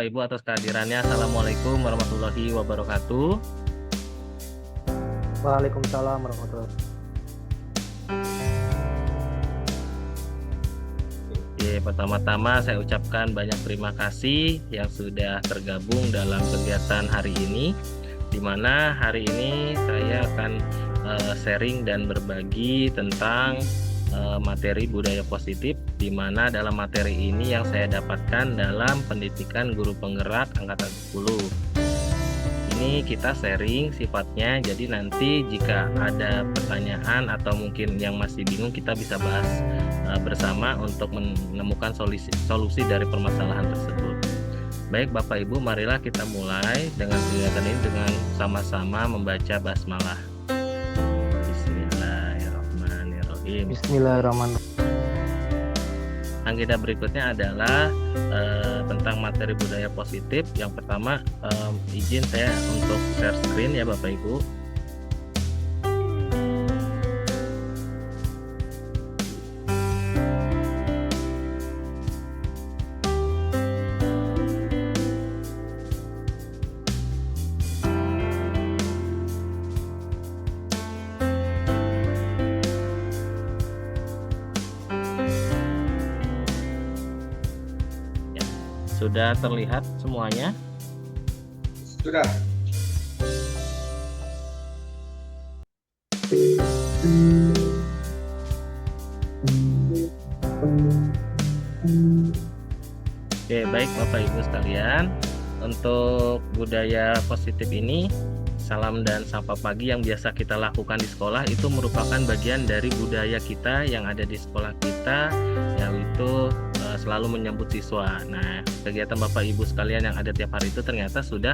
Bapak Ibu atas kehadirannya. Assalamualaikum warahmatullahi wabarakatuh. Waalaikumsalam warahmatullahi wabarakatuh. Oke, pertama-tama saya ucapkan banyak terima kasih yang sudah tergabung dalam kegiatan hari ini, di mana hari ini saya akan sharing dan berbagi tentang materi budaya positif, di mana dalam materi ini yang saya dapatkan dalam pendidikan guru penggerak angkatan 10. Ini kita sharing sifatnya, jadi nanti jika ada pertanyaan atau mungkin yang masih bingung, kita bisa bahas bersama untuk menemukan solusi dari permasalahan tersebut. Baik Bapak Ibu, marilah kita mulai dengan kegiatan ini dengan sama-sama membaca basmalah. Bismillahirrahmanirrahim. Bismillahirrahmanirrahim. Agenda berikutnya adalah tentang materi budaya positif. Yang pertama, izin saya untuk share screen ya Bapak Ibu. Sudah terlihat semuanya? Sudah. Oke, baik Bapak Ibu sekalian. Untuk budaya positif ini, salam dan sapa pagi yang biasa kita lakukan di sekolah itu merupakan bagian dari budaya kita yang ada di sekolah kita, yaitu selalu menyambut siswa. Nah, kegiatan Bapak Ibu sekalian yang ada tiap hari itu ternyata sudah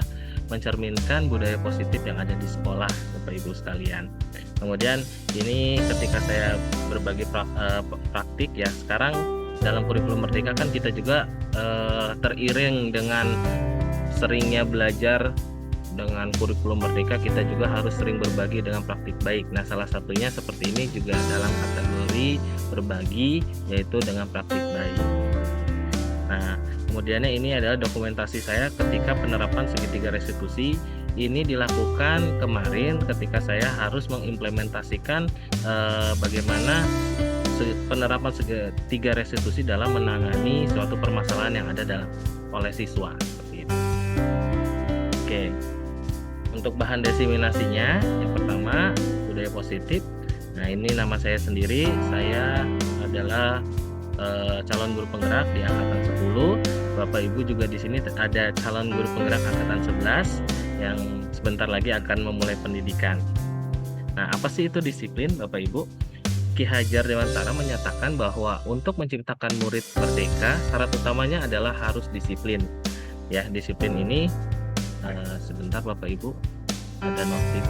mencerminkan budaya positif yang ada di sekolah, Bapak Ibu sekalian. Kemudian ini ketika saya berbagi praktik ya, sekarang dalam kurikulum Merdeka kan kita juga teriring dengan seringnya belajar dengan kurikulum Merdeka, kita juga harus sering berbagi dengan praktik baik. Nah, salah satunya seperti ini juga dalam kategori berbagi, yaitu dengan praktik baik. Nah, kemudiannya ini adalah dokumentasi saya ketika penerapan segitiga restitusi. Ini dilakukan kemarin ketika saya harus mengimplementasikan bagaimana penerapan segitiga restitusi dalam menangani suatu permasalahan yang ada oleh siswa. Seperti itu. Oke, untuk bahan diseminasinya, yang pertama budaya positif. Nah, ini nama saya sendiri, saya adalah calon guru penggerak di angkatan 10. Bapak Ibu juga di sini ada calon guru penggerak angkatan 11 yang sebentar lagi akan memulai pendidikan. Nah, apa sih itu disiplin Bapak Ibu? Ki Hajar Dewantara menyatakan bahwa untuk menciptakan murid merdeka, syarat utamanya adalah harus disiplin. Ya, disiplin ini sebentar Bapak Ibu, ada notif.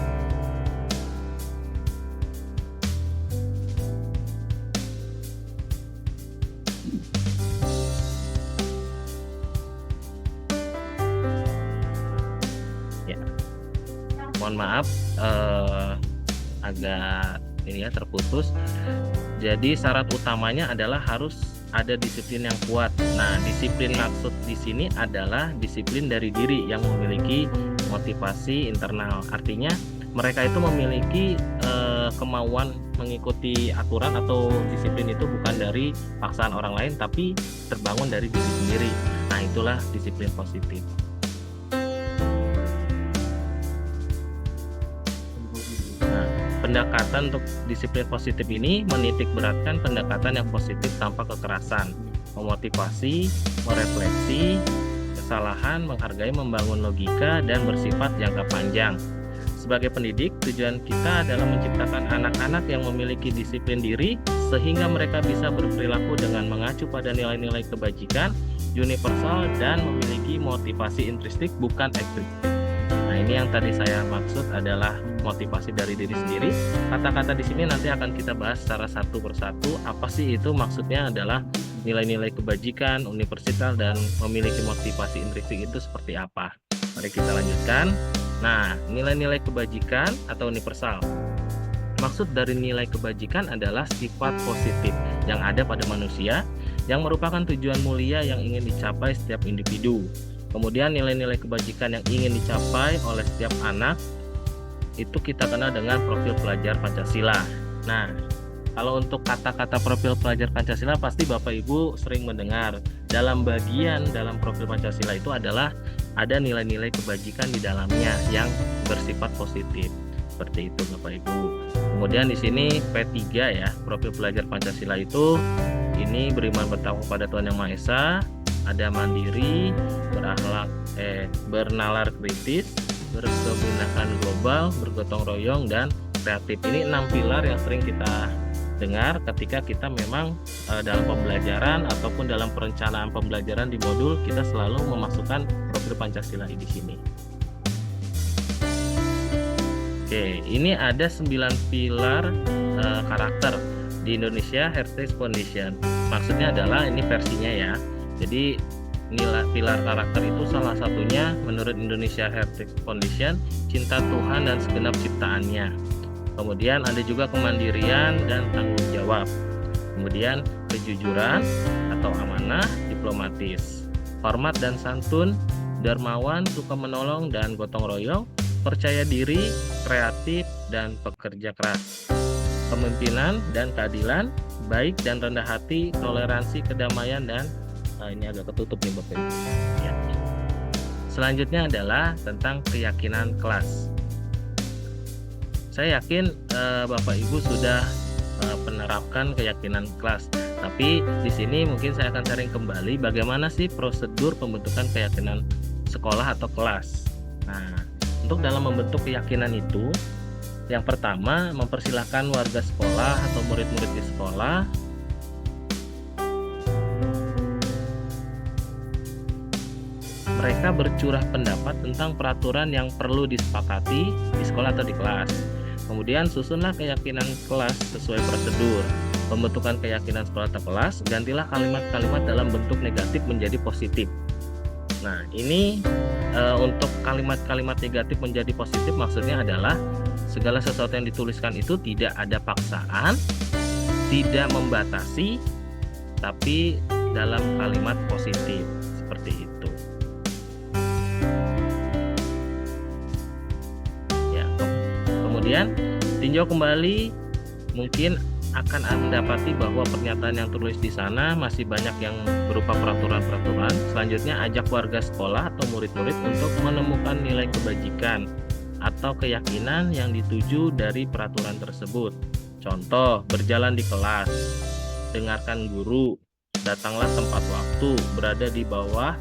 Ya, mohon maaf agak ini ya terputus. Jadi syarat utamanya adalah harus ada disiplin yang kuat. Nah, disiplin maksud di sini adalah disiplin dari diri yang memiliki motivasi internal. Artinya mereka itu memiliki kemauan mengikuti aturan atau disiplin itu bukan dari paksaan orang lain, tapi terbangun dari diri sendiri. Nah, itulah disiplin positif. Pendekatan untuk disiplin positif ini menitik beratkan pendekatan yang positif tanpa kekerasan, memotivasi, merefleksi kesalahan, menghargai, membangun logika, dan bersifat jangka panjang. Sebagai pendidik, tujuan kita adalah menciptakan anak-anak yang memiliki disiplin diri sehingga mereka bisa berperilaku dengan mengacu pada nilai-nilai kebajikan, universal, dan memiliki motivasi intrinsik bukan ekstrinsik. Nah, ini yang tadi saya maksud adalah motivasi dari diri sendiri. Kata-kata di sini nanti akan kita bahas secara satu persatu. Apa sih itu? Maksudnya adalah nilai-nilai kebajikan, universal, dan memiliki motivasi intrinsik itu seperti apa. Mari kita lanjutkan. Nah, nilai-nilai kebajikan atau universal. Maksud dari nilai kebajikan adalah sifat positif yang ada pada manusia yang merupakan tujuan mulia yang ingin dicapai setiap individu. Kemudian nilai-nilai kebajikan yang ingin dicapai oleh setiap anak itu kita kenal dengan profil pelajar Pancasila. Nah, kalau untuk kata-kata profil pelajar Pancasila pasti Bapak Ibu sering mendengar. Dalam profil Pancasila itu adalah ada nilai-nilai kebajikan di dalamnya yang bersifat positif. Seperti itu Bapak Ibu. Kemudian di sini P3 ya, profil pelajar Pancasila itu ini beriman bertakwa kepada Tuhan Yang Maha Esa, ada mandiri, bernalar kritis, berkebinekaan global, bergotong royong, dan kreatif. Ini 6 pilar yang sering kita dengar ketika kita memang dalam pembelajaran ataupun dalam perencanaan pembelajaran di modul, kita selalu memasukkan profil Pancasila di sini. Oke, ini ada 9 pilar karakter di Indonesia Heritage Foundation. Maksudnya adalah ini versinya ya. Jadi nilai pilar karakter itu salah satunya menurut Indonesia Heritage Foundation cinta Tuhan dan segenap ciptaannya. Kemudian ada juga kemandirian dan tanggung jawab. Kemudian kejujuran atau amanah, diplomatis, hormat dan santun, dermawan, suka menolong dan gotong royong, percaya diri, kreatif dan pekerja keras, kepemimpinan dan keadilan, baik dan rendah hati, toleransi, kedamaian, dan ini agak ketutup nih Bapak Ibu. Ya. Selanjutnya adalah tentang keyakinan kelas. Saya yakin Bapak Ibu sudah menerapkan keyakinan kelas. Tapi di sini mungkin saya akan sharing kembali bagaimana sih prosedur pembentukan keyakinan sekolah atau kelas. Nah, untuk dalam membentuk keyakinan itu, yang pertama mempersilahkan warga sekolah atau murid-murid di sekolah mereka bercurah pendapat tentang peraturan yang perlu disepakati di sekolah atau di kelas. Kemudian susunlah keyakinan kelas sesuai prosedur. Pembentukan keyakinan sekolah atau kelas, gantilah kalimat-kalimat dalam bentuk negatif menjadi positif. Nah, ini untuk kalimat-kalimat negatif menjadi positif maksudnya adalah segala sesuatu yang dituliskan itu tidak ada paksaan, tidak membatasi, tapi dalam kalimat positif seperti itu. Kemudian tinjau kembali, mungkin akan mendapati bahwa pernyataan yang tertulis di sana masih banyak yang berupa peraturan-peraturan. Selanjutnya ajak warga sekolah atau murid-murid untuk menemukan nilai kebajikan atau keyakinan yang dituju dari peraturan tersebut. Contoh, berjalan di kelas, dengarkan guru, datanglah tepat waktu, berada di bawah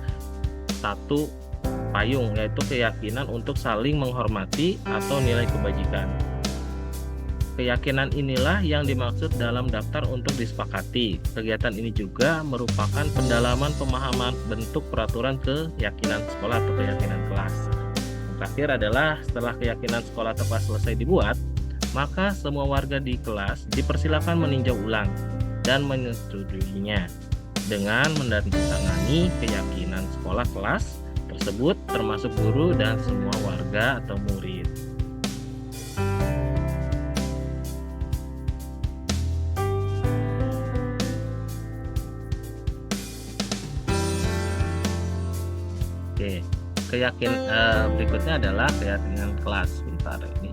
satu payung, yaitu keyakinan untuk saling menghormati atau nilai kebajikan. Keyakinan inilah yang dimaksud dalam daftar untuk disepakati. Kegiatan ini juga merupakan pendalaman pemahaman bentuk peraturan keyakinan sekolah atau keyakinan kelas. Yang terakhir adalah setelah keyakinan sekolah atau kelas selesai dibuat, maka semua warga di kelas dipersilakan meninjau ulang dan menyetujuinya dengan menandatangani keyakinan sekolah kelas tersebut termasuk guru dan semua warga atau murid. Oke, berikutnya adalah keyakinan kelas. Bentar ini.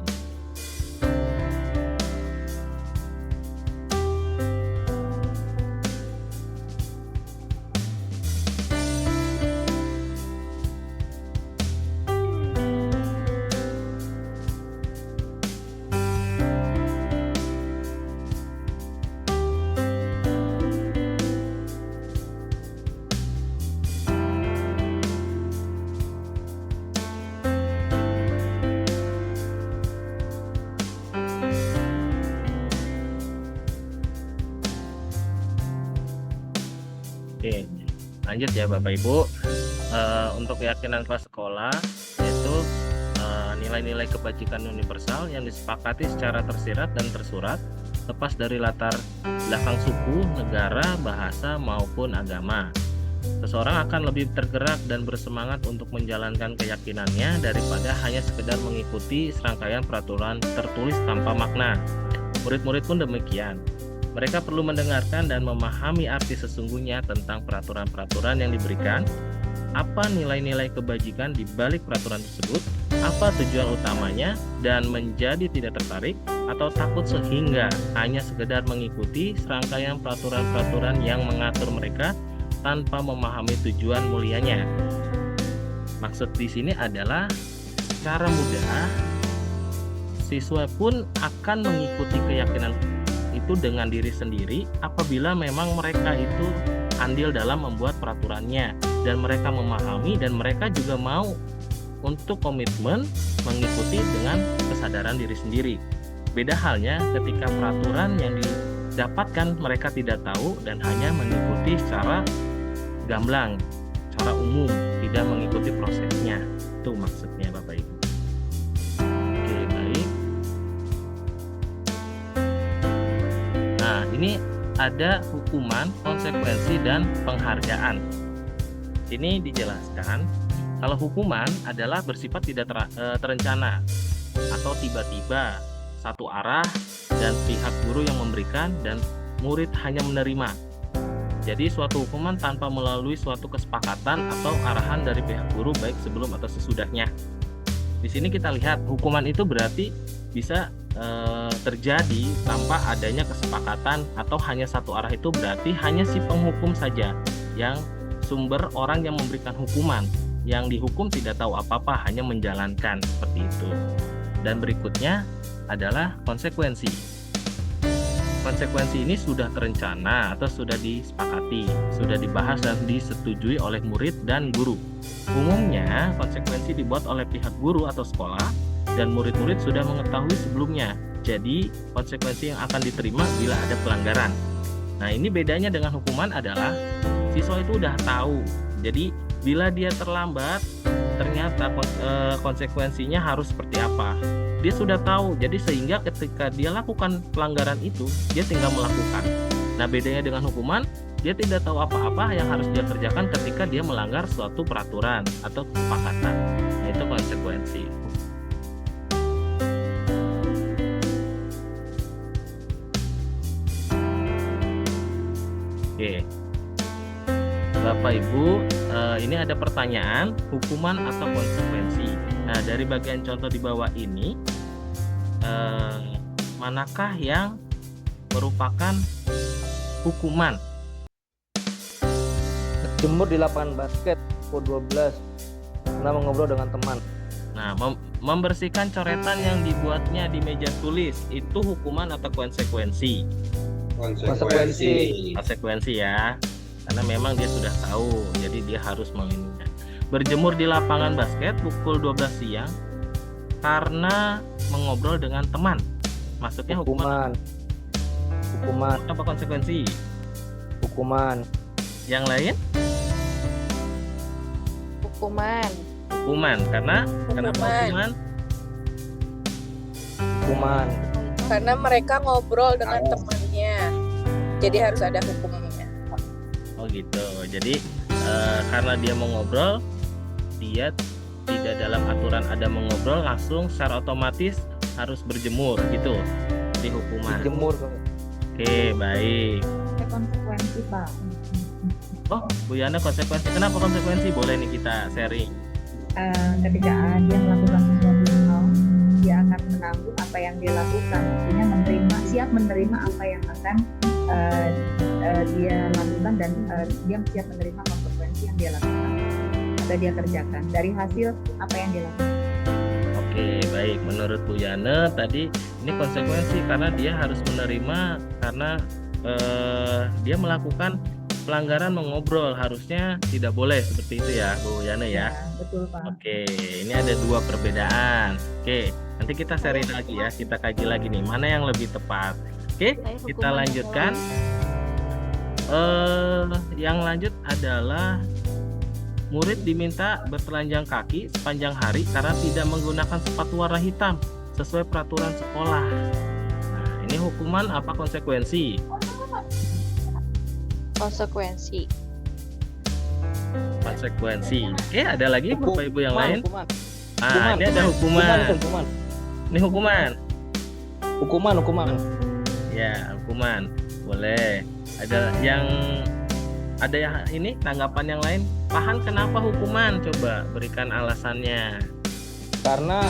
Oke, lanjut ya Bapak Ibu. Untuk keyakinan kelas sekolah yaitu nilai-nilai kebajikan universal yang disepakati secara tersirat dan tersurat lepas dari latar belakang suku, negara, bahasa maupun agama. Seseorang akan lebih tergerak dan bersemangat untuk menjalankan keyakinannya daripada hanya sekedar mengikuti serangkaian peraturan tertulis tanpa makna. Murid-murid pun demikian. Mereka perlu mendengarkan dan memahami arti sesungguhnya tentang peraturan-peraturan yang diberikan apa nilai-nilai kebajikan di balik peraturan tersebut, apa tujuan utamanya, dan menjadi tidak tertarik atau takut sehingga hanya sekedar mengikuti serangkaian peraturan-peraturan yang mengatur mereka tanpa memahami tujuan mulianya. Maksud di sini adalah secara mudah siswa pun akan mengikuti keyakinan itu dengan diri sendiri apabila memang mereka itu andil dalam membuat peraturannya dan mereka memahami dan mereka juga mau untuk komitmen mengikuti dengan kesadaran diri sendiri. Beda halnya ketika peraturan yang didapatkan mereka tidak tahu dan hanya mengikuti secara gamblang, secara umum, tidak mengikuti prosesnya. Itu maksudnya Bapak Ibu. Oke, baik. Nah, ini ada hukuman, konsekuensi, dan penghargaan. Ini dijelaskan kalau hukuman adalah bersifat tidak terencana atau tiba-tiba satu arah dan pihak guru yang memberikan dan murid hanya menerima. Jadi suatu hukuman tanpa melalui suatu kesepakatan atau arahan dari pihak guru baik sebelum atau sesudahnya. Di sini kita lihat hukuman itu berarti bisa terjadi tanpa adanya kesepakatan atau hanya satu arah, itu berarti hanya si penghukum saja yang sumber orang yang memberikan hukuman, yang dihukum tidak tahu apa-apa, hanya menjalankan seperti itu. Dan berikutnya adalah konsekuensi. Konsekuensi ini sudah terencana atau sudah disepakati, sudah dibahas dan disetujui oleh murid dan guru. Umumnya konsekuensi dibuat oleh pihak guru atau sekolah dan murid-murid sudah mengetahui sebelumnya. Jadi konsekuensi yang akan diterima bila ada pelanggaran. Nah, ini bedanya dengan hukuman adalah siswa itu udah tahu. Jadi bila dia terlambat, ternyata konsekuensinya harus seperti apa. Dia sudah tahu. Jadi sehingga ketika dia lakukan pelanggaran itu, dia tinggal melakukan. Nah, bedanya dengan hukuman, dia tidak tahu apa-apa yang harus dia kerjakan ketika dia melanggar suatu peraturan atau kesepakatan. Nah, itu konsekuensi. Oke, Bapak Ibu, ini ada pertanyaan hukuman atau konsekuensi. Nah, dari bagian contoh di bawah ini, manakah yang merupakan hukuman? Jemur di lapangan basket pukul 12 karena mengobrol dengan teman. Nah, membersihkan coretan yang dibuatnya di meja tulis itu hukuman atau konsekuensi? Konsekuensi ya, karena memang dia sudah tahu, jadi dia harus melindungi. Berjemur di lapangan basket pukul 12 siang karena mengobrol dengan teman, maksudnya hukuman apa konsekuensi? Hukuman. Yang lain? Hukuman karena kenapa hukuman? Karena mereka ngobrol dengan temannya, jadi harus ada hukumnya. Oh gitu. Jadi karena dia mau ngobrol, dia tidak dalam aturan ada mengobrol, langsung secara otomatis harus berjemur gitu di hukuman. Jemur. Oke, baik. Konsekuensi, Pak. Oh, Bu Yana, konsekuensi. Kenapa konsekuensi? Boleh nih kita sharing. Ketika dia melakukan sesuatu hal, dia akan menanggung apa yang dia lakukan, artinya siap menerima apa yang akan dia lakukan dan dia siap menerima konsekuensi yang dia lakukan atau dia kerjakan dari hasil apa yang dia lakukan. Oke, baik. Menurut Bu Yana tadi ini konsekuensi karena dia harus menerima karena dia melakukan pelanggaran mengobrol, harusnya tidak boleh seperti itu ya Bu Yana ya. Betul Pak. Oke, ini ada dua perbedaan. Oke, nanti kita sharing lagi ya, kita kaji lagi nih mana yang lebih tepat. Oke, kita lanjutkan. Yang lanjut adalah murid diminta bertelanjang kaki sepanjang hari karena tidak menggunakan sepatu warna hitam sesuai peraturan sekolah. Nah, ini hukuman apa konsekuensi? Konsekuensi. Oke, ada lagi Bapak Ibu yang lain? Hukuman. Ini ada hukuman. Ini hukuman. Hukuman. Ya, hukuman. Boleh. Ada yang ini tanggapan yang lain? Pahan kenapa hukuman? Coba berikan alasannya. Karena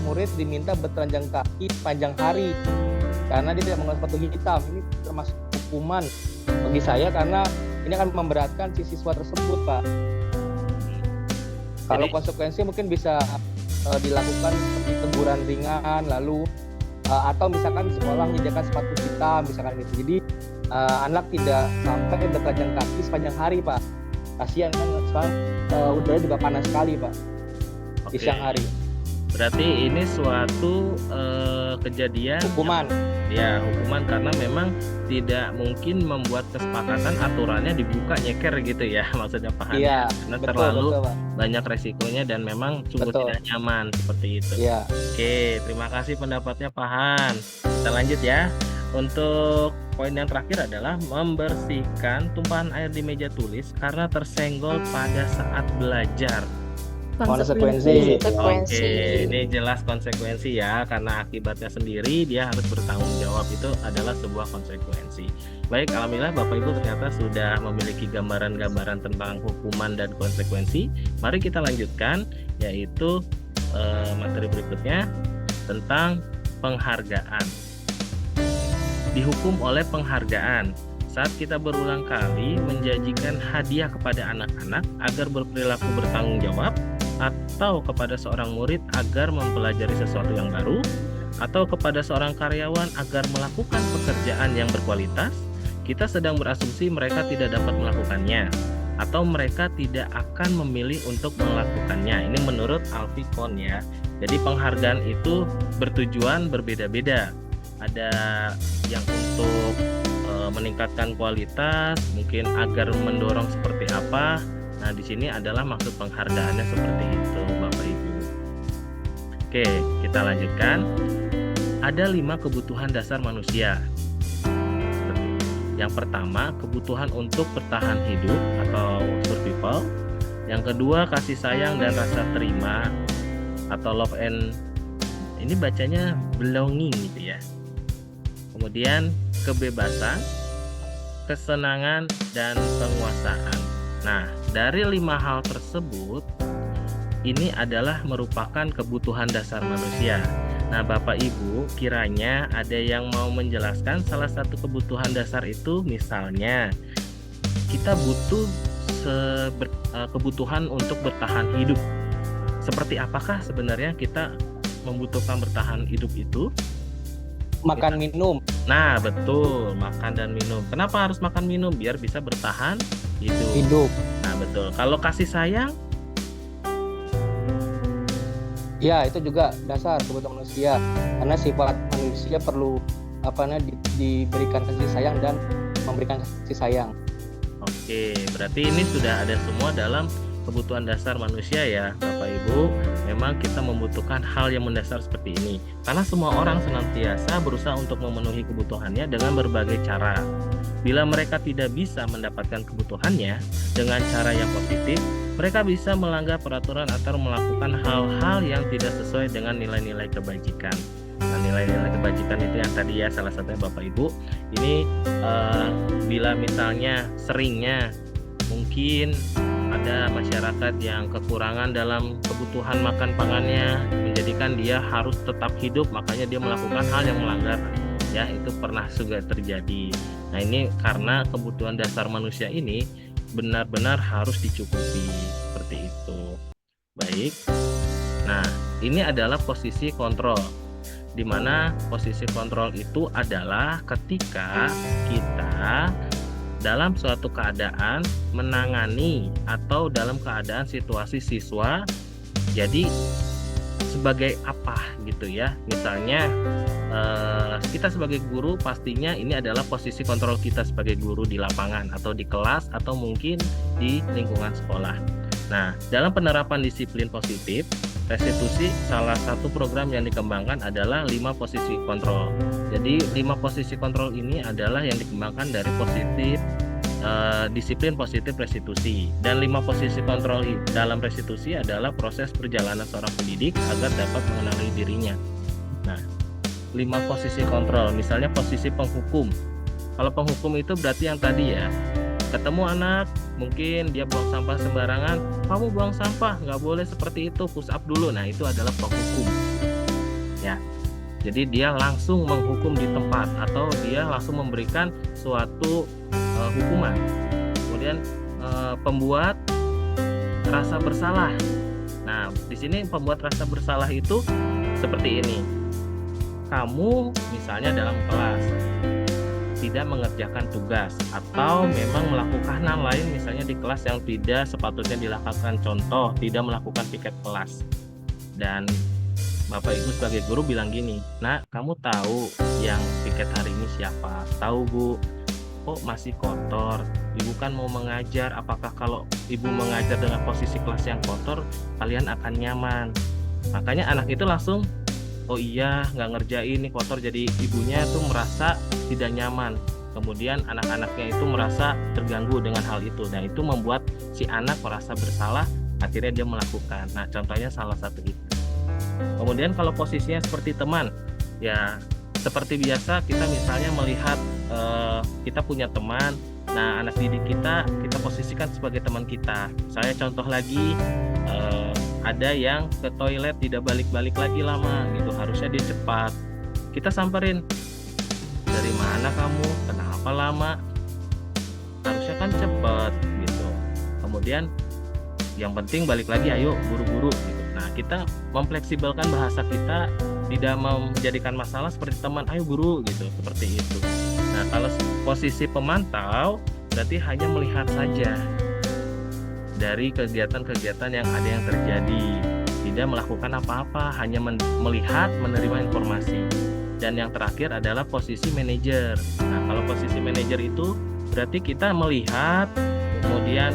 murid diminta bertelanjang kaki sepanjang hari karena dia tidak menggunakan sepatu hitam. Ini termasuk hukuman bagi saya karena ini akan memberatkan si siswa tersebut, Pak. Kalau konsekuensi mungkin bisa dilakukan seperti teguran ringan, lalu atau misalkan sekolah menyediakan sepatu hitam, misalkan gitu. Jadi anak tidak sampai bertelanjang kaki sepanjang hari, Pak. Kasihan kan sekarang udara juga panas sekali, Pak, di siang hari. Berarti ini suatu kejadian Hukuman. Ya, hukuman karena memang tidak mungkin membuat kesepakatan aturannya dibuka nyeker gitu ya, maksudnya Pak Han. Iya, Karena betul, terlalu betul, Pak. banyak resikonya dan memang sungguh Betul. tidak nyaman seperti itu. Iya. Oke, terima kasih pendapatnya Pak Han. Kita lanjut ya. Untuk poin yang terakhir adalah membersihkan tumpahan air di meja tulis karena tersenggol pada saat belajar. Konsekuensi. Oke, ini jelas konsekuensi ya, karena akibatnya sendiri dia harus bertanggung jawab, itu adalah sebuah konsekuensi. Baik, alhamdulillah Bapak Ibu ternyata sudah memiliki gambaran-gambaran tentang hukuman dan konsekuensi. Mari kita lanjutkan, yaitu materi berikutnya tentang penghargaan. Dihukum oleh penghargaan saat kita berulang kali menjanjikan hadiah kepada anak-anak agar berperilaku bertanggung jawab, atau kepada seorang murid agar mempelajari sesuatu yang baru, atau kepada seorang karyawan agar melakukan pekerjaan yang berkualitas, kita sedang berasumsi mereka tidak dapat melakukannya atau mereka tidak akan memilih untuk melakukannya. Ini menurut Alfikon ya. Jadi penghargaan itu bertujuan berbeda-beda. Ada yang untuk meningkatkan kualitas, mungkin agar mendorong seperti apa. Nah, di sini adalah maksud penghargaannya seperti itu, Bapak Ibu. Oke, kita lanjutkan. Ada 5 kebutuhan dasar manusia. Yang pertama, kebutuhan untuk bertahan hidup atau survival. Yang kedua, kasih sayang dan rasa terima atau love and, ini bacanya belonging gitu ya. Kemudian kebebasan, kesenangan, dan penguasaan. Nah, dari 5 hal tersebut, ini adalah merupakan kebutuhan dasar manusia. Nah, Bapak Ibu, kiranya ada yang mau menjelaskan salah satu kebutuhan dasar itu, misalnya kita butuh kebutuhan untuk bertahan hidup. Seperti apakah sebenarnya kita membutuhkan bertahan hidup itu? Makan, minum. Nah, betul, makan dan minum. Kenapa harus makan minum? Biar bisa bertahan Hidup. Nah, betul. Kalau kasih sayang? Ya, itu juga dasar kebutuhan manusia. Karena sifat manusia perlu diberikan kasih sayang dan memberikan kasih sayang. Oke, berarti ini sudah ada semua dalam kebutuhan dasar manusia ya, Bapak Ibu. Memang kita membutuhkan hal yang mendasar seperti ini. Karena semua orang senantiasa berusaha untuk memenuhi kebutuhannya dengan berbagai cara. Bila mereka tidak bisa mendapatkan kebutuhannya dengan cara yang positif, mereka bisa melanggar peraturan atau melakukan hal-hal yang tidak sesuai dengan nilai-nilai kebajikan. Nah, nilai-nilai kebajikan itu yang tadi ya, salah satunya Bapak Ibu. Ini bila misalnya seringnya mungkin ada masyarakat yang kekurangan dalam kebutuhan makan pangannya, menjadikan dia harus tetap hidup, makanya dia melakukan hal yang melanggar ya, itu pernah juga terjadi. Nah, ini karena kebutuhan dasar manusia ini benar-benar harus dicukupi seperti itu. Baik. Nah, ini adalah posisi kontrol, di mana posisi kontrol itu adalah ketika kita dalam suatu keadaan menangani atau dalam keadaan situasi siswa jadi sebagai apa gitu ya. Misalnya kita sebagai guru, pastinya ini adalah posisi kontrol kita sebagai guru di lapangan atau di kelas atau mungkin di lingkungan sekolah. Nah, dalam penerapan disiplin positif restitusi, salah satu program yang dikembangkan adalah 5 posisi kontrol. Jadi 5 posisi kontrol ini adalah yang dikembangkan dari disiplin positif restitusi. Dan 5 posisi kontrol dalam restitusi adalah proses perjalanan seorang pendidik agar dapat mengenali dirinya. Nah, 5 posisi kontrol, misalnya posisi penghukum. Kalau penghukum itu berarti yang tadi ya, ketemu anak mungkin dia buang sampah sembarangan, kamu buang sampah nggak boleh seperti itu, push up dulu. Nah itu adalah penghukum ya. Jadi dia langsung menghukum di tempat atau dia langsung memberikan suatu hukuman. Kemudian pembuat rasa bersalah. Nah, di sini pembuat rasa bersalah itu seperti ini. Kamu misalnya dalam kelas tidak mengerjakan tugas atau memang melakukan hal lain misalnya di kelas yang tidak sepatutnya dilakukan, contoh tidak melakukan piket kelas. Dan Bapak Ibu sebagai guru bilang gini, "Nak, kamu tahu yang piket hari ini siapa?" "Tahu, Bu." "Kok masih kotor? Ibu kan mau mengajar, apakah kalau Ibu mengajar dengan posisi kelas yang kotor, kalian akan nyaman?" Makanya anak itu langsung, "Oh iya, nggak ngerjain, ini kotor." Jadi ibunya tuh merasa tidak nyaman. Kemudian anak-anaknya itu merasa terganggu dengan hal itu. Nah, itu membuat si anak merasa bersalah, akhirnya dia melakukan. Nah, contohnya salah satu itu. Kemudian kalau posisinya seperti teman, ya seperti biasa kita misalnya melihat kita punya teman. Nah, anak didik kita posisikan sebagai teman kita. Saya contoh lagi, ada yang ke toilet tidak balik-balik lagi lama gitu, harusnya dia cepat. Kita samperin, "Dari mana kamu? Kenapa lama? Harusnya kan cepat," gitu. Kemudian yang penting balik lagi, ayo buru-buru gitu. Nah, kita memfleksibelkan bahasa kita, tidak menjadikan masalah seperti teman, "Ayo buru," gitu, seperti itu. Nah, kalau posisi pemantau berarti hanya melihat saja dari kegiatan-kegiatan yang ada yang terjadi, tidak melakukan apa-apa, hanya melihat, menerima informasi. Dan yang terakhir adalah posisi manajer. Nah, kalau posisi manajer itu berarti kita melihat, kemudian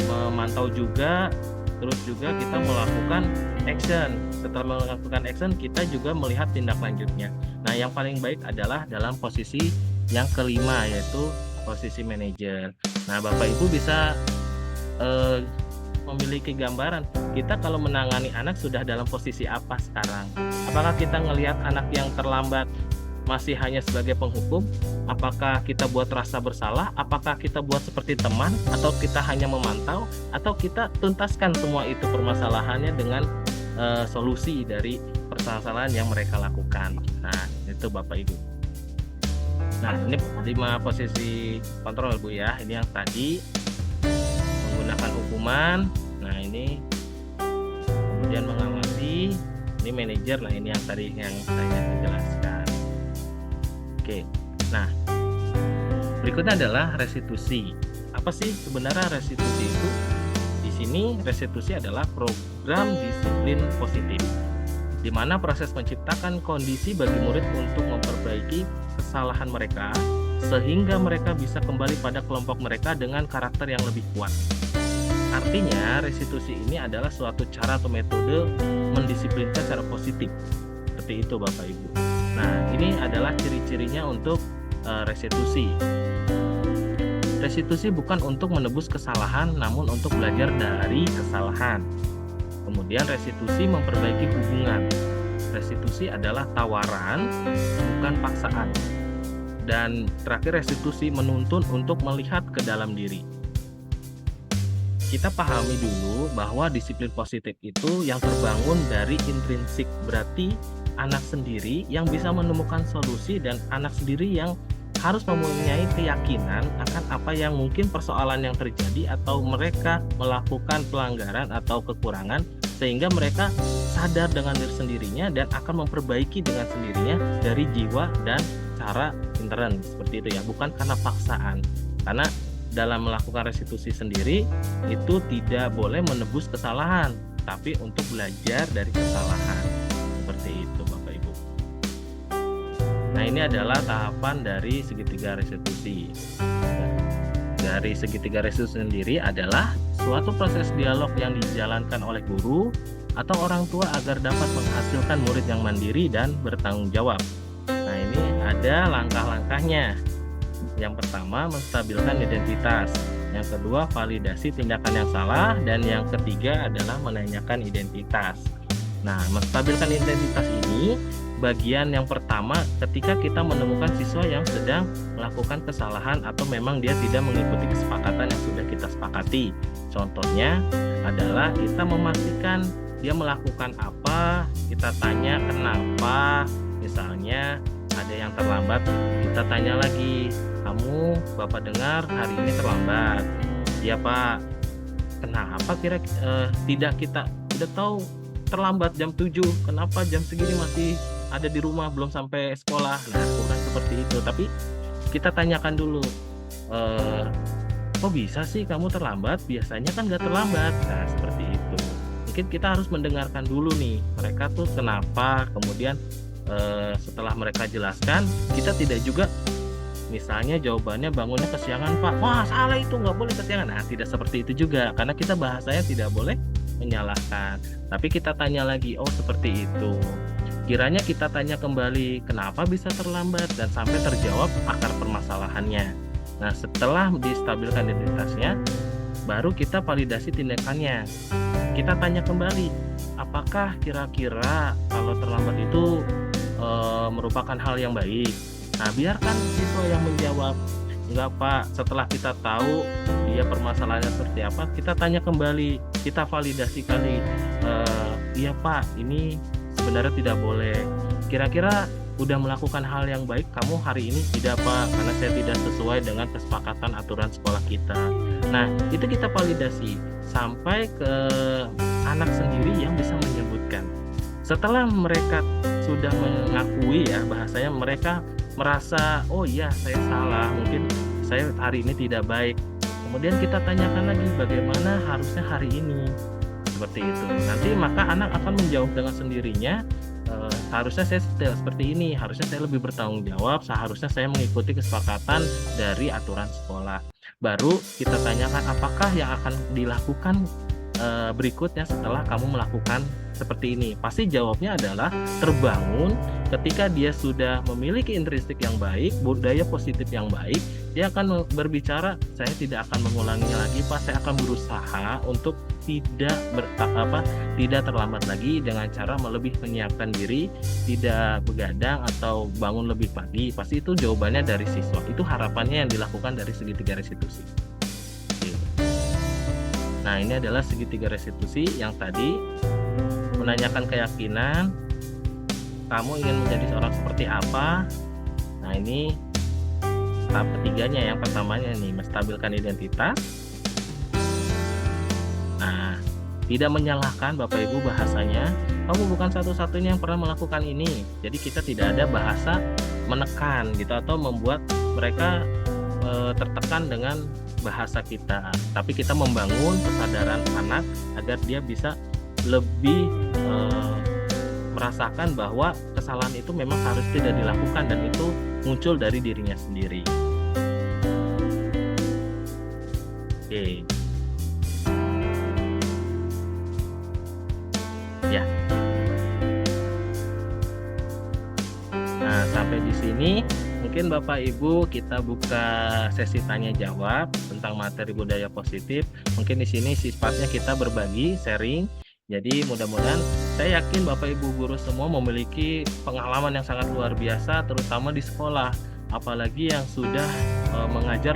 memantau juga, terus juga kita melakukan action. Setelah melakukan action, kita juga melihat tindak lanjutnya. Nah, yang paling baik adalah dalam posisi yang kelima, yaitu posisi manajer. Nah, Bapak Ibu bisa memiliki gambaran kita kalau menangani anak sudah dalam posisi apa sekarang. Apakah kita ngelihat anak yang terlambat masih hanya sebagai penghukum? Apakah kita buat rasa bersalah? Apakah kita buat seperti teman? Atau kita hanya memantau? Atau kita tuntaskan semua itu permasalahannya dengan solusi dari permasalahan yang mereka lakukan? Nah, itu Bapak Ibu. Nah, ini 5 posisi kontrol Bu ya. Ini yang tadi menggunakan hukuman. Nah, ini kemudian mengawasi. Ini manajer. Nah, ini yang tadi yang saya jelaskan. Oke. Nah, berikutnya adalah restitusi. Apa sih sebenarnya restitusi itu? Di sini restitusi adalah program disiplin positif, di mana proses menciptakan kondisi bagi murid untuk memperbaiki kesalahan mereka sehingga mereka bisa kembali pada kelompok mereka dengan karakter yang lebih kuat. Artinya, restitusi ini adalah suatu cara atau metode mendisiplinkan secara positif. Seperti itu Bapak Ibu. Nah, ini adalah ciri-cirinya untuk restitusi. Restitusi bukan untuk menebus kesalahan, namun untuk belajar dari kesalahan. Kemudian restitusi memperbaiki hubungan. Restitusi adalah tawaran, bukan paksaan. Dan terakhir restitusi menuntun untuk melihat ke dalam diri. Kita pahami dulu bahwa disiplin positif itu yang terbangun dari intrinsik, berarti anak sendiri yang bisa menemukan solusi dan anak sendiri yang harus mempunyai keyakinan akan apa yang mungkin persoalan yang terjadi atau mereka melakukan pelanggaran atau kekurangan, sehingga mereka sadar dengan diri sendirinya dan akan memperbaiki dengan sendirinya dari jiwa dan cara intern, seperti itu ya, bukan karena paksaan. Karena dalam melakukan restitusi sendiri itu tidak boleh menebus kesalahan, tapi untuk belajar dari kesalahan, seperti itu Bapak Ibu. Nah, ini adalah tahapan dari segitiga restitusi. Dari segitiga restitusi sendiri adalah suatu proses dialog yang dijalankan oleh guru atau orang tua agar dapat menghasilkan murid yang mandiri dan bertanggung jawab. Nah, ini ada langkah-langkahnya. Yang pertama, menstabilkan identitas. Yang kedua, validasi tindakan yang salah. Dan yang ketiga adalah menanyakan identitas. Nah, menstabilkan identitas ini bagian yang pertama ketika kita menemukan siswa yang sedang melakukan kesalahan atau memang dia tidak mengikuti kesepakatan yang sudah kita sepakati. Contohnya adalah kita memastikan dia melakukan apa, kita tanya kenapa. Misalnya ada yang terlambat, kita tanya lagi, kamu Bapak dengar hari ini terlambat. Ya Pak, kenapa kita tahu terlambat jam 7, kenapa jam segini masih ada di rumah belum sampai sekolah. Nah, bukan seperti itu, tapi kita tanyakan dulu, kok bisa sih kamu terlambat, biasanya kan nggak terlambat. Nah, seperti itu. Mungkin kita harus mendengarkan dulu nih mereka tuh kenapa, kemudian setelah mereka jelaskan, kita tidak juga misalnya jawabannya bangunnya kesiangan Pak, wah salah itu, nggak boleh kesiangan. Nah, tidak seperti itu juga, karena kita bahasanya tidak boleh menyalahkan, tapi kita tanya lagi, oh seperti itu. Kiranya kita tanya kembali kenapa bisa terlambat dan sampai terjawab akar permasalahannya. Nah, setelah distabilkan identitasnya, baru kita validasi tindakannya. Kita tanya kembali, apakah kira-kira kalau terlambat itu merupakan hal yang baik? Nah, biarkan siswa yang menjawab. Enggak Pak, setelah kita tahu dia permasalahannya seperti apa, kita tanya kembali, kita validasi kali, iya Pak, ini sebenarnya tidak boleh. Kira-kira udah melakukan hal yang baik kamu hari ini tidak Pak, karena saya tidak sesuai dengan kesepakatan aturan sekolah kita. Nah, itu kita validasi sampai ke anak sendiri yang bisa menyebutkan. Setelah mereka sudah mengakui, ya bahasanya mereka merasa, oh iya saya salah, mungkin saya hari ini tidak baik. Kemudian kita tanyakan lagi bagaimana harusnya hari ini, seperti itu. Nanti maka anak akan menjawab dengan sendirinya, harusnya saya seperti ini, harusnya saya lebih bertanggung jawab, seharusnya saya mengikuti kesepakatan dari aturan sekolah. Baru kita tanyakan apakah yang akan dilakukan berikutnya setelah kamu melakukan seperti ini. Pasti jawabnya adalah terbangun ketika dia sudah memiliki intrinsik yang baik, budaya positif yang baik. Dia akan berbicara, saya tidak akan mengulanginya lagi Pak, saya akan berusaha untuk tidak terlambat lagi dengan cara lebih menyiapkan diri, tidak begadang atau bangun lebih pagi. Pasti itu jawabannya dari siswa. Itu harapannya yang dilakukan dari segitiga restitusi. Nah, ini adalah segitiga restitusi yang tadi menanyakan keyakinan, kamu ingin menjadi seorang seperti apa. Nah, ini tahap ketiganya. Yang pertamanya nih, menstabilkan identitas. Nah, tidak menyalahkan Bapak Ibu bahasanya, kamu bukan satu-satunya yang pernah melakukan ini. Jadi kita tidak ada bahasa menekan gitu atau membuat mereka tertekan dengan bahasa kita, tapi kita membangun kesadaran anak agar dia bisa lebih merasakan bahwa kesalahan itu memang harus tidak dilakukan dan itu muncul dari dirinya sendiri. Oke. Ya. Nah, sampai di sini mungkin Bapak Ibu kita buka sesi tanya jawab tentang materi budaya positif. Mungkin di sini sifatnya kita berbagi, sharing. Jadi mudah-mudahan saya yakin Bapak Ibu guru semua memiliki pengalaman yang sangat luar biasa, terutama di sekolah. Apalagi yang sudah mengajar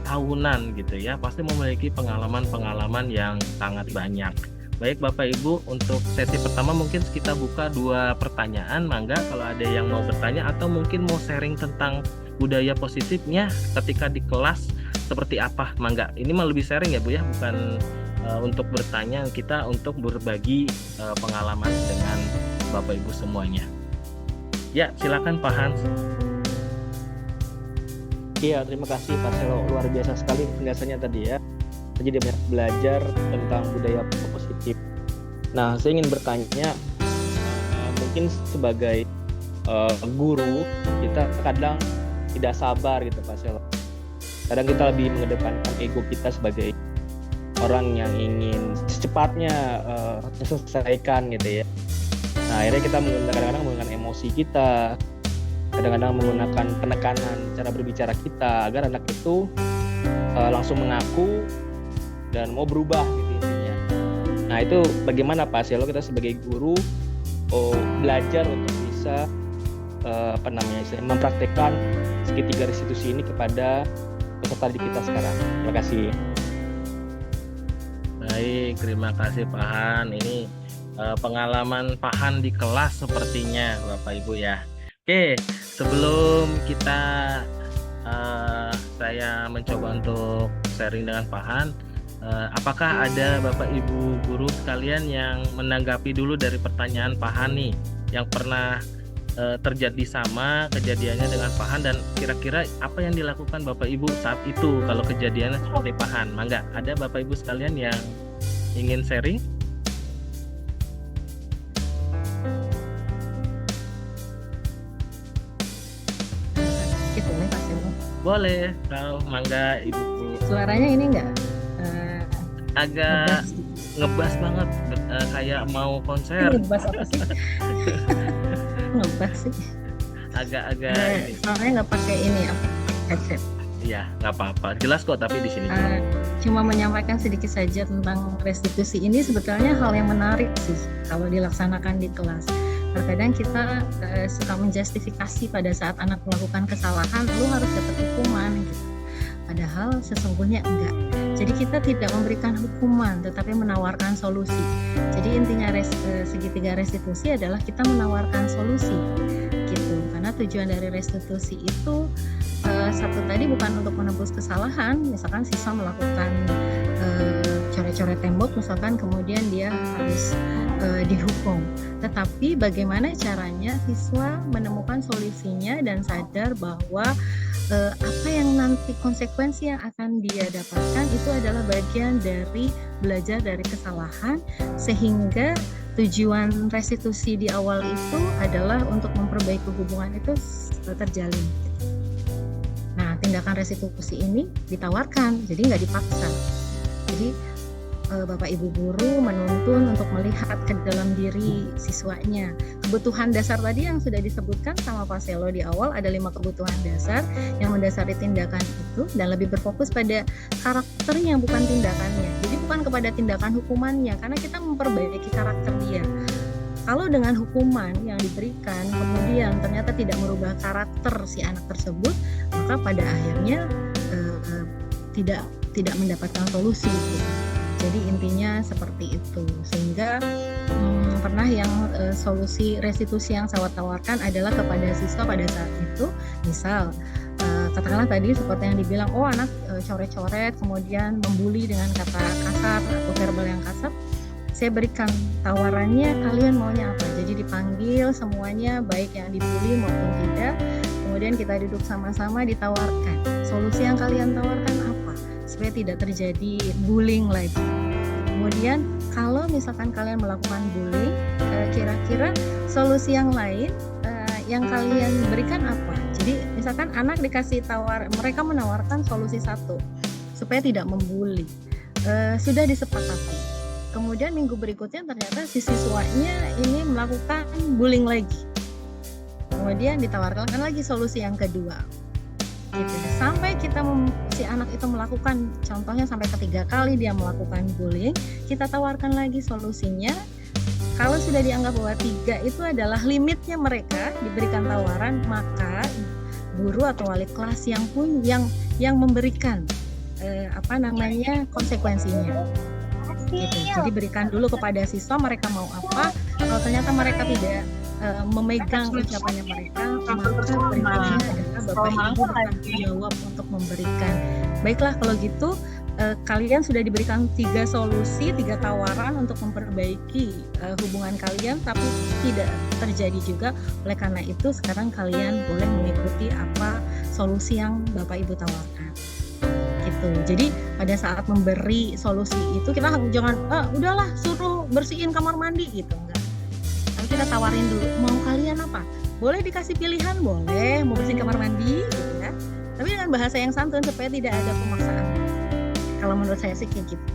tahunan gitu ya, pasti memiliki pengalaman-pengalaman yang sangat banyak. Baik Bapak Ibu, untuk sesi pertama mungkin kita buka 2 pertanyaan. Mangga kalau ada yang mau bertanya atau mungkin mau sharing tentang budaya positifnya ketika di kelas seperti apa, mangga. Ini mah lebih sharing ya Bu ya, bukan untuk bertanya, kita untuk berbagi pengalaman dengan Bapak Ibu semuanya. Ya, silakan Pak Hans. Iya, terima kasih Pak Selo, luar biasa sekali penjelasannya tadi ya. Jadi banyak belajar tentang budaya positif. Nah, saya ingin bertanya, mungkin sebagai guru kita kadang tidak sabar gitu Pak Selo. Kadang kita lebih mengedepankan ego kita sebagai orang yang ingin secepatnya selesaikan gitu ya. Nah, akhirnya kita kadang-kadang menggunakan emosi kita, kadang-kadang menggunakan penekanan cara berbicara kita agar anak itu langsung mengaku dan mau berubah gitu intinya. Nah, itu bagaimana Pak Selo kita sebagai guru belajar untuk bisa bisa mempraktekkan segitiga restitusi ini kepada peserta didik kita sekarang. Terima kasih. Baik, terima kasih Pak Han. Ini pengalaman Pak Han di kelas sepertinya Bapak Ibu ya. Oke, sebelum saya mencoba untuk sharing dengan Pak Han, apakah ada Bapak Ibu guru sekalian yang menanggapi dulu dari pertanyaan Pak Han nih, yang pernah terjadi sama kejadiannya dengan Pak Han, dan kira-kira apa yang dilakukan Bapak Ibu saat itu kalau kejadiannya seperti Pak Han? Mangga, ada Bapak Ibu sekalian yang ingin sharing? Gitu nih Pak Selo. Boleh, kalau mangga Ibu. Suaranya ini enggak Agak ngebas banget, kayak mau konser. ngebas apa sih? Ngebas sih. Agak-agak ini. Soalnya nggak pakai ini headset. Ya, nggak apa-apa. Jelas kok, tapi di sini. Cuma menyampaikan sedikit saja tentang restitusi ini, sebetulnya hal yang menarik sih kalau dilaksanakan di kelas. Terkadang kita suka menjustifikasi pada saat anak melakukan kesalahan, lu harus dapat hukuman gitu. Padahal sesungguhnya enggak. Jadi kita tidak memberikan hukuman, tetapi menawarkan solusi. Jadi intinya segitiga restitusi adalah kita menawarkan solusi, gitu. Karena tujuan dari restitusi itu satu tadi bukan untuk menebus kesalahan. Misalkan siswa melakukan coret-coret tembok, misalkan kemudian dia harus dihukum. Tetapi bagaimana caranya siswa menemukan solusinya dan sadar bahwa apa yang nanti konsekuensi yang akan dia dapatkan itu adalah bagian dari belajar dari kesalahan, sehingga tujuan restitusi di awal itu adalah untuk memperbaiki hubungan itu terjalin. Nah, tindakan restitusi ini ditawarkan, jadi nggak dipaksa. Jadi Bapak Ibu guru menuntun untuk melihat ke dalam diri siswanya. Kebutuhan dasar tadi yang sudah disebutkan sama Pak Selo di awal, ada 5 kebutuhan dasar yang mendasari tindakan itu, dan lebih berfokus pada karakternya bukan tindakannya. Jadi bukan kepada tindakan hukumannya, karena kita memperbaiki karakter dia. Kalau dengan hukuman yang diberikan kemudian ternyata tidak merubah karakter si anak tersebut, maka pada akhirnya tidak mendapatkan solusi gitu. Jadi intinya seperti itu, sehingga pernah yang solusi restitusi yang saya tawarkan adalah kepada siswa pada saat itu. Misal katakanlah tadi seperti yang dibilang, anak coret-coret kemudian membuli dengan kata kasar atau verbal yang kasar. Saya berikan tawarannya, kalian maunya apa? Jadi dipanggil semuanya, baik yang dibully maupun tidak, kemudian kita duduk sama-sama ditawarkan solusi yang kalian tawarkan apa supaya tidak terjadi bullying lagi. Kemudian kalau misalkan kalian melakukan bullying, kira-kira solusi yang lain yang kalian berikan apa? Jadi misalkan anak dikasih mereka menawarkan solusi satu supaya tidak membuli, sudah disepakati. Kemudian minggu berikutnya ternyata si siswanya ini melakukan bullying lagi. Kemudian ditawarkan lagi solusi yang kedua. Gitu. Sampai si anak itu melakukan, contohnya sampai ketiga kali dia melakukan bullying, kita tawarkan lagi solusinya. Kalau sudah dianggap bahwa 3 itu adalah limitnya mereka diberikan tawaran, maka guru atau wali kelas yang memberikan konsekuensinya. Gitu. Jadi berikan dulu kepada siswa mereka mau apa. Kalau ternyata mereka tidak memegang ucapannya mereka, maka berikutnya adalah Bapak Ibu bertanggung jawab untuk memberikan. Baiklah kalau gitu, kalian sudah diberikan 3 solusi, 3 tawaran untuk memperbaiki hubungan kalian, tapi tidak terjadi juga. Oleh karena itu sekarang kalian boleh mengikuti apa solusi yang Bapak Ibu tawarkan. Gitu. Jadi pada saat memberi solusi itu kita jangan udahlah suruh bersihin kamar mandi gitu, enggak. Tapi kita tawarin dulu, mau kalian apa? Boleh dikasih pilihan, boleh mau bersihin kamar mandi gitu kan. Tapi dengan bahasa yang santun supaya tidak ada pemaksaan. Kalau menurut saya sih kayak gitu.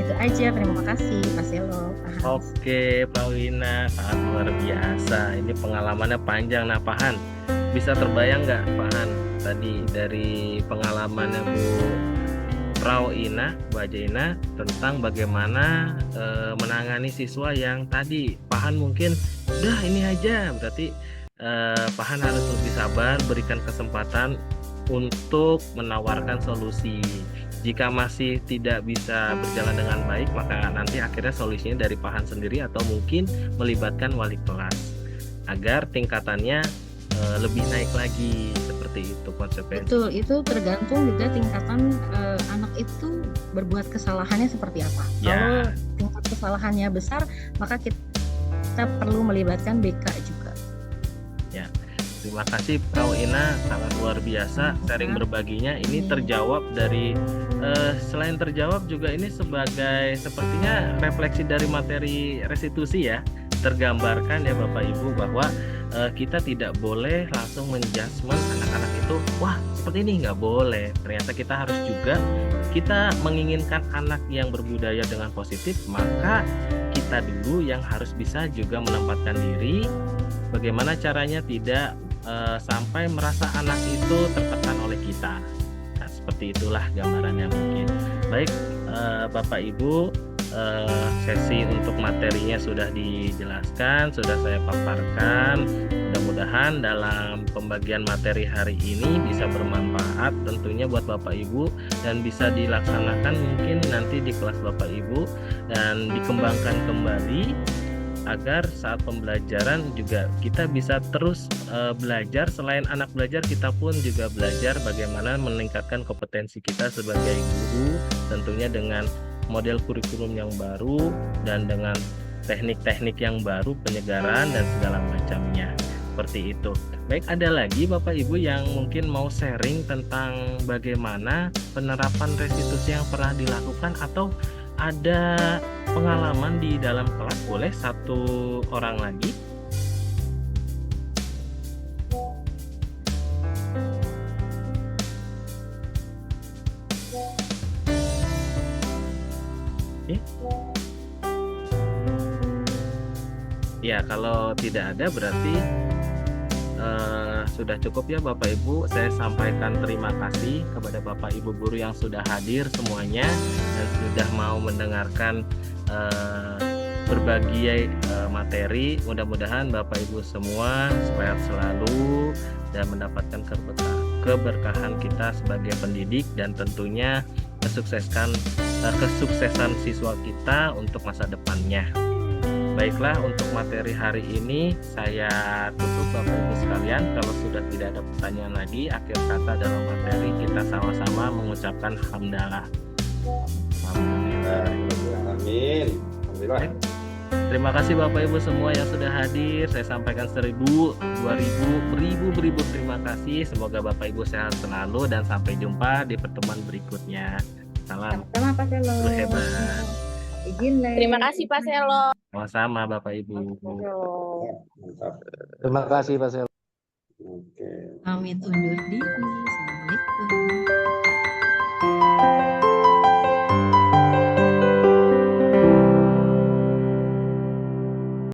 Itu aja, terima kasih Pak Selo. Oke, Pak Wina, sangat luar biasa. Ini pengalamannya panjang. Nah, Pak Han, bisa terbayang nggak Pak Han tadi dari pengalamannya Bu Ina, Bu Aja Ina, tentang bagaimana menangani siswa yang tadi Pak Pahan mungkin udah ini aja, berarti Pahan harus lebih sabar, berikan kesempatan untuk menawarkan solusi. Jika masih tidak bisa berjalan dengan baik, maka nanti akhirnya solusinya dari Pahan sendiri atau mungkin melibatkan wali kelas agar tingkatannya lebih naik lagi, seperti itu konsepnya. Betul, itu tergantung juga tingkatan anak itu berbuat kesalahannya seperti apa. Ya. Kalau tingkat kesalahannya besar, maka kita perlu melibatkan BK juga. Ya, terima kasih Kak Ina, sangat luar biasa sharing berbaginya. Ini terjawab dari selain terjawab juga ini sebagai sepertinya refleksi dari materi restitusi ya. Tergambarkan ya Bapak Ibu bahwa kita tidak boleh langsung menjudgment anak-anak itu, wah seperti ini, nggak boleh. Ternyata kita harus juga, kita menginginkan anak yang berbudaya dengan positif, maka kita dulu yang harus bisa juga menempatkan diri. Bagaimana caranya tidak sampai merasa anak itu tertekan oleh kita. Nah, seperti itulah gambarannya mungkin. Baik Bapak Ibu, sesi untuk materinya sudah dijelaskan, sudah saya paparkan. Mudah-mudahan dalam pembagian materi hari ini bisa bermanfaat tentunya buat Bapak Ibu dan bisa dilaksanakan mungkin nanti di kelas Bapak Ibu dan dikembangkan kembali agar saat pembelajaran juga kita bisa terus belajar. Selain anak belajar, kita pun juga belajar bagaimana meningkatkan kompetensi kita sebagai guru, tentunya dengan model kurikulum yang baru dan dengan teknik-teknik yang baru, penyegaran dan segala macamnya. Seperti itu. Baik, ada lagi Bapak Ibu yang mungkin mau sharing tentang bagaimana penerapan restitusi yang pernah dilakukan atau ada pengalaman di dalam kelas? Boleh satu orang lagi. Ya, kalau tidak ada berarti sudah cukup ya Bapak Ibu. Saya sampaikan terima kasih kepada Bapak Ibu guru yang sudah hadir semuanya dan sudah mau mendengarkan berbagai materi. Mudah-mudahan Bapak Ibu semua sehat selalu dan mendapatkan keberkahan kita sebagai pendidik dan tentunya kesuksesan siswa kita untuk masa depannya. Baiklah, untuk materi hari ini saya tutup Bapak Ibu sekalian. Kalau sudah tidak ada pertanyaan lagi, akhir kata dalam materi kita sama-sama mengucapkan hamdalah. Amin. Alhamdulillah. Terima kasih Bapak Ibu semua yang sudah hadir. Saya sampaikan 1000, 2000, beribu terima kasih. Semoga Bapak Ibu sehat selalu dan sampai jumpa di pertemuan berikutnya. Salam. Sama Pak Selo. Guru hebat. Izin Les. Terima kasih Pak Selo. Sama-sama Bapak Ibu. Mantap. Terima kasih Pak Sel. Oke. Pamit undur diri. Assalamualaikum.